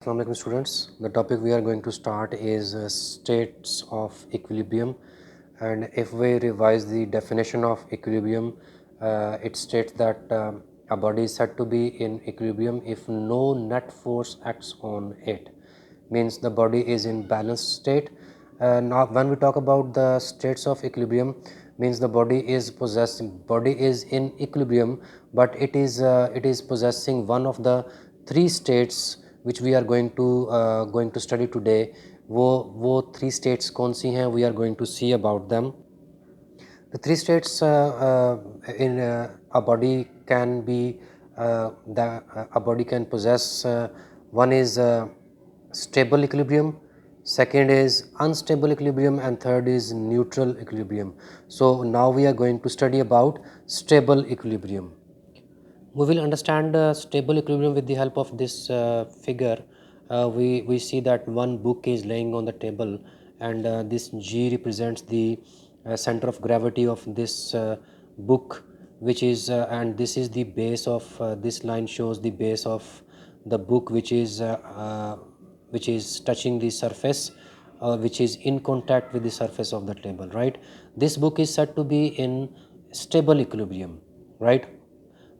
Assalamu alaikum students. The topic we are going to start is states of equilibrium, and if we revise the definition of equilibrium, it states that a body is said to be in equilibrium if no net force acts on it, means the body is in balanced state. Now when we talk about the states of equilibrium, means the body is in equilibrium, but it is possessing one of the three states which we are going to study today. वो three states कौन सी हैं, we are going to see about them. The three states in a body can be a body can possess. One is stable equilibrium, second is unstable equilibrium, and third is neutral equilibrium. So now we are going to study about stable equilibrium. We will understand stable equilibrium with the help of this figure. We see that one book is laying on the table, and this G represents the center of gravity of this book, which is and this is the base of this line shows the base of the book, which is touching the surface, which is in contact with the surface of the table, right? This book is said to be in stable equilibrium, right?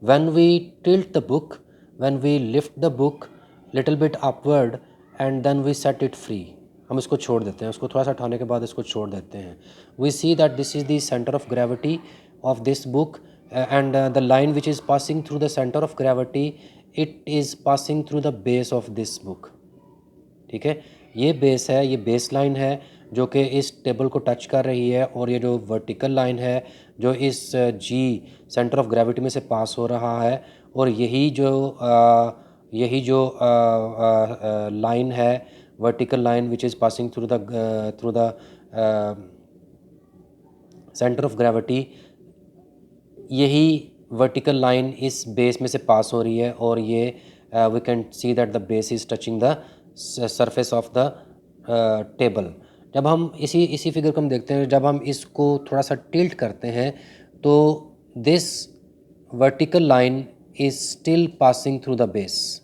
When we tilt the book, when we lift the book little bit upward and then we set it free, हम इसको छोड़ देते हैं, उसको थोड़ा सा उठाने के बाद इसको छोड़ देते हैं. We see that this is the center of gravity of this book, and the line which is passing through the center of gravity, it is passing through the base of this book. ठीक है, ये base है, ये base line है जो कि इस table को टच कर रही है, और ये जो वर्टिकल लाइन है जो इस जी सेंटर ऑफ ग्रेविटी में से पास हो रहा है, और यही जो लाइन है vertical line which is passing through the centre of gravity, यही वर्टिकल लाइन इस बेस में से पास हो रही है, और ये we can see that the base is touching the surface of the table. जब हम इसी फिगर को हम देखते हैं, जब हम इसको थोड़ा सा टिल्ट करते हैं तो this vertical line is still passing through the base.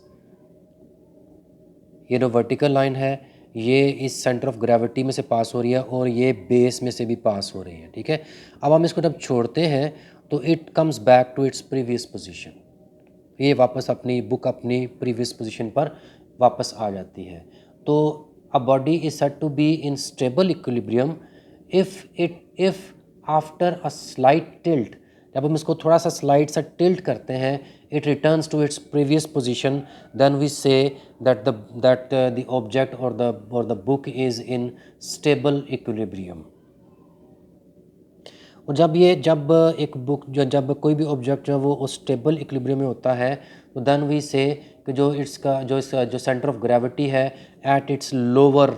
ये जो वर्टिकल लाइन है ये इस सेंटर ऑफ ग्रेविटी में से पास हो रही है, और ये बेस में से भी पास हो रही है. ठीक है, अब हम इसको जब छोड़ते हैं तो it comes back to its previous position. ये वापस अपनी प्रीवियस पोजीशन पर वापस आ जाती है. तो a body is said to be in stable equilibrium if after a slight tilt, जब हम इसको थोड़ा सा स्लाइड सा टिल्ट करते हैं, it returns to its previous position, then we say that the object or the book is in stable equilibrium. और जब एक बुक जब कोई भी ऑब्जेक्ट जो वो स्टेबल इक्विलिब्रियम में होता है, तो देन वी से कि इसका जो सेंटर ऑफ ग्रेविटी है एट इट्स लोअर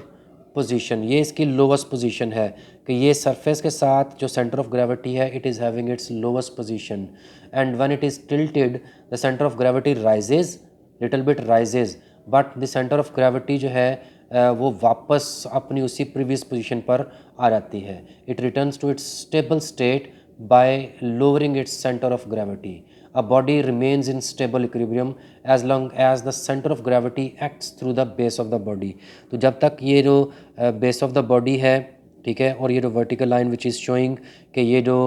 पोजीशन, ये इसकी लोवेस्ट पोजीशन है, कि ये सरफेस के साथ जो सेंटर ऑफ ग्रेविटी है it is having its lowest position, and when it is tilted the centre of gravity rises little bit rises, but the centre of gravity जो है वो वापस अपनी उसी प्रीवियस पोजीशन पर आ जाती है. It returns to its stable state by lowering its centre of gravity. A body remains in stable equilibrium as long as the center of gravity acts through the base of the body. तो जब तक ये जो base of the body है, ठीक है, और ये जो vertical line which is showing कि ये जो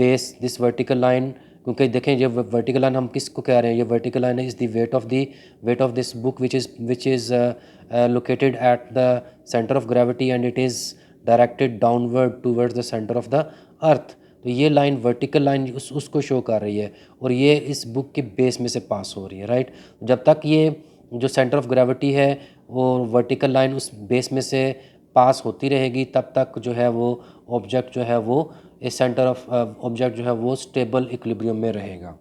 बेस दिस वर्टिकल लाइन, क्योंकि देखें ये वर्टिकल लाइन हम किसको कह रहे हैं, ये vertical line is the weight of this book which is located at the centre of gravity, and it is directed downward towards the centre of the अर्थ. तो ये लाइन वर्टिकल लाइन उसको show कर रही है, और ये इस बुक के बेस में से पास हो रही है, राइट. जब तक ये जो सेंटर ऑफ ग्रेविटी है वो वर्टिकल लाइन उस बेस में से पास होती रहेगी, तब तक जो है वो ऑब्जेक्ट जो है वो इस सेंटर ऑफ ऑब्जेक्ट जो है वो स्टेबल इक्विलिब्रियम में रहेगा.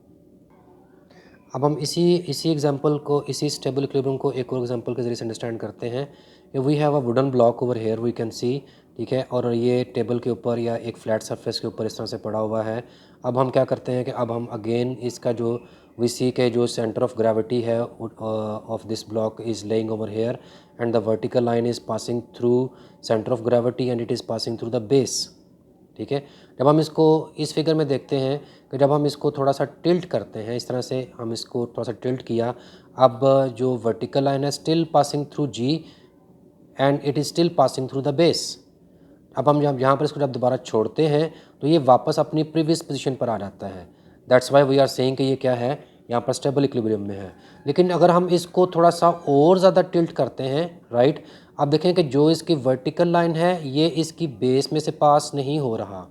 अब हम इसी एग्जांपल को, इसी स्टेबल इक्विलिब्रियम को एक और एग्जांपल के ज़रिए से अंडरस्टैंड करते हैं. We have a wooden block over here we can see, ठीक है, और ये टेबल के ऊपर या एक फ्लैट सरफेस के ऊपर इस तरह से पड़ा हुआ है. अब हम क्या करते हैं कि अब हम अगेन इसका जो वी सी के जो सेंटर ऑफ ग्रेविटी है of this block is laying over here, and the vertical line is passing through centre of gravity, and it is passing through the base. ठीक है। जब हम इसको इस फिगर में देखते हैं कि जब हम इसको थोड़ा सा टिल्ट करते हैं, इस तरह से हम इसको थोड़ा सा टिल्ट किया, अब जो वर्टिकल लाइन है still passing through G and it is still passing through the base. अब हम जब यहाँ पर इसको जब दोबारा छोड़ते हैं तो ये वापस अपनी प्रीवियस पोजीशन पर आ जाता है। That's why we are saying कि ये क्या है, यहाँ पर स्टेबल इक्विलिब्रियम में है। लेकिन अगर हम इसको थोड़ा सा और ज़्यादा टिल्ट करते हैं, राइट, अब देखें कि जो इसकी वर्टिकल लाइन है ये इसकी बेस में से पास नहीं हो रहा,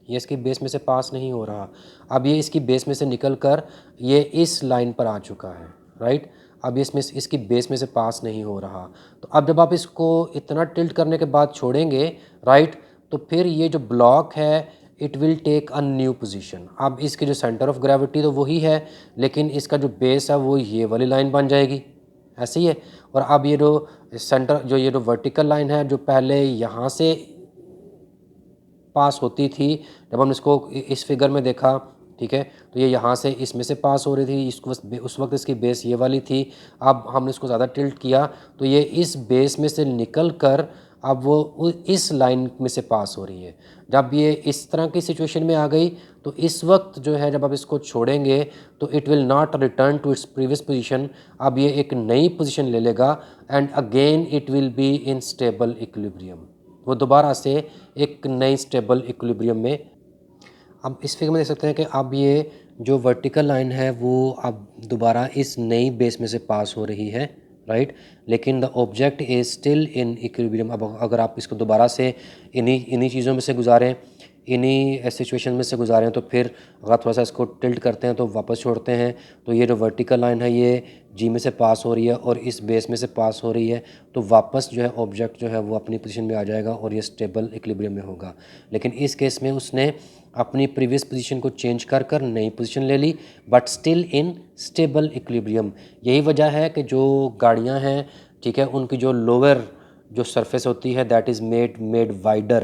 ये इसकी बेस में से पास नहीं हो रहा। अब ये इसकी बेस में से निकल कर ये इस लाइन पर आ चुका है, राइट। अब इसमें इसकी बेस में से पास नहीं हो रहा। तो अब जब आप इसको इतना टिल्ट करने के बाद छोड़ेंगे, राइट, तो फिर ये जो ब्लॉक है it will take a new position. अब इसके जो सेंटर ऑफ ग्रेविटी तो वही है, लेकिन इसका जो बेस है वो ये वाली लाइन बन जाएगी, ऐसे ही है। और अब ये जो सेंटर, जो ये जो वर्टिकल लाइन है जो पहले यहाँ से पास होती थी, जब हमने इसको इस फिगर में देखा, ठीक है, तो ये यहाँ से इसमें से पास हो रही थी, इसको उस वक्त इसकी बेस ये वाली थी। अब हमने इसको ज़्यादा टिल्ट किया तो ये इस बेस में से निकल कर अब वो इस लाइन में से पास हो रही है। जब ये इस तरह की सिचुएशन में आ गई तो इस वक्त जो है जब आप इसको छोड़ेंगे तो it will not return to its previous position. अब ये एक नई पोजीशन ले लेगा and again it will be in stable equilibrium. वो दोबारा से एक नई स्टेबल इक्विलिब्रियम में। अब इस फिगर में देख सकते हैं कि अब ये जो वर्टिकल लाइन है वो अब दोबारा इस नई बेस में से पास हो रही है, राइट, लेकिन the object is still in equilibrium. अब अगर आप इसको दोबारा से इन्हीं चीज़ों में से गुजारें, इन्हीं सिचुएशन में से गुजारें, तो फिर अगर थोड़ा सा इसको टिल्ट करते हैं तो वापस छोड़ते हैं तो ये जो वर्टिकल लाइन है ये जी में से पास हो रही है और इस बेस में से पास हो रही है, तो वापस जो है ऑब्जेक्ट जो है वो अपनी पोजीशन में आ जाएगा और ये स्टेबल इक्विलिब्रियम में होगा। लेकिन इस केस में उसने अपनी प्रीवियस पोजीशन को चेंज कर कर नई पोजीशन ले ली, but still in stable equilibrium. यही वजह है कि जो गाड़ियाँ हैं, ठीक है, उनकी जो लोअर जो सरफेस होती है दैट इज़ मेड वाइडर,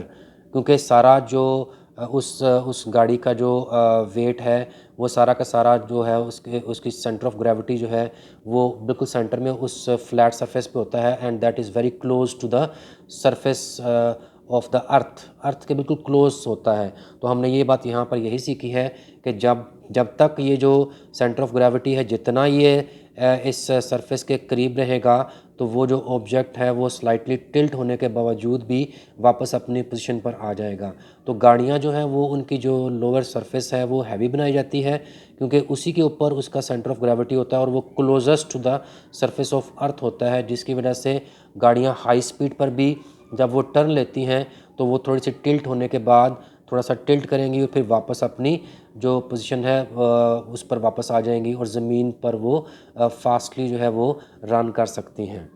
क्योंकि सारा जो उस गाड़ी का जो वेट है वो सारा का सारा जो है उसकी सेंटर ऑफ ग्रेविटी जो है वो बिल्कुल सेंटर में उस फ्लैट सरफेस पे होता है and that is very close to the surface of the earth के बिल्कुल क्लोज होता है। तो हमने ये बात यहाँ पर यही सीखी है कि जब तक ये जो सेंटर ऑफ ग्रेविटी है जितना ये इस सरफेस के करीब रहेगा तो वो जो ऑब्जेक्ट है वो स्लाइटली टिल्ट होने के बावजूद भी वापस अपनी पोजीशन पर आ जाएगा। तो गाड़ियाँ जो हैं वो उनकी जो लोअर सरफेस है वो हैवी बनाई जाती है क्योंकि उसी के ऊपर उसका सेंटर ऑफ ग्रेविटी होता है और वो closest to the surface of earth होता है, जिसकी वजह से गाड़ियाँ हाई स्पीड पर भी जब वो टर्न लेती हैं तो वो थोड़ी सी टिल्ट होने के बाद थोड़ा सा टिल्ट करेंगी और फिर वापस अपनी जो पोजीशन है उस पर वापस आ जाएंगी और ज़मीन पर वो फास्टली जो है वो रन कर सकती हैं।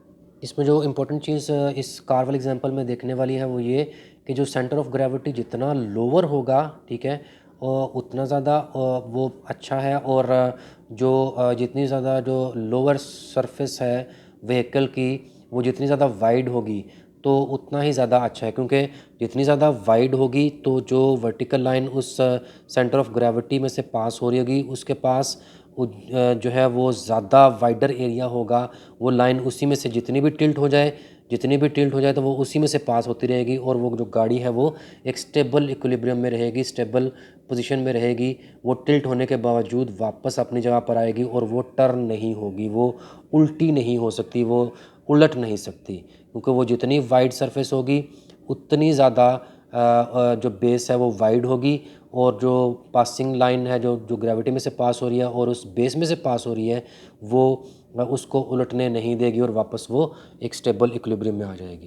इसमें जो इम्पोर्टेंट चीज़ इस कार वाले एग्जांपल में देखने वाली है वो ये कि जो सेंटर ऑफ ग्रेविटी जितना लोअर होगा, ठीक है, उतना ज़्यादा वो अच्छा है। और जितनी ज़्यादा जो लोअर सरफेस है व्हीकल की वो जितनी ज़्यादा वाइड होगी तो उतना ही ज़्यादा अच्छा है, क्योंकि जितनी ज़्यादा वाइड होगी तो जो वर्टिकल लाइन उस सेंटर ऑफ ग्रेविटी में से पास हो रही होगी उसके पास जो है वो ज़्यादा वाइडर एरिया होगा। वो लाइन उसी में से जितनी भी टिल्ट हो जाए तो वो उसी में से पास होती रहेगी और वो जो गाड़ी है वो एक स्टेबल इक्विलिब्रियम में रहेगी, स्टेबल पोजीशन में रहेगी। वो टिल्ट होने के बावजूद वापस अपनी जगह पर आएगी और वो टर्न नहीं होगी, वो उल्टी नहीं हो सकती, वो उलट नहीं सकती, क्योंकि वो जितनी वाइड सरफेस होगी उतनी ज़्यादा जो बेस है वो वाइड होगी और जो पासिंग लाइन है जो जो ग्रेविटी में से पास हो रही है और उस बेस में से पास हो रही है वो उसको उलटने नहीं देगी और वापस वो एक स्टेबल इक्विलिब्रियम में आ जाएगी।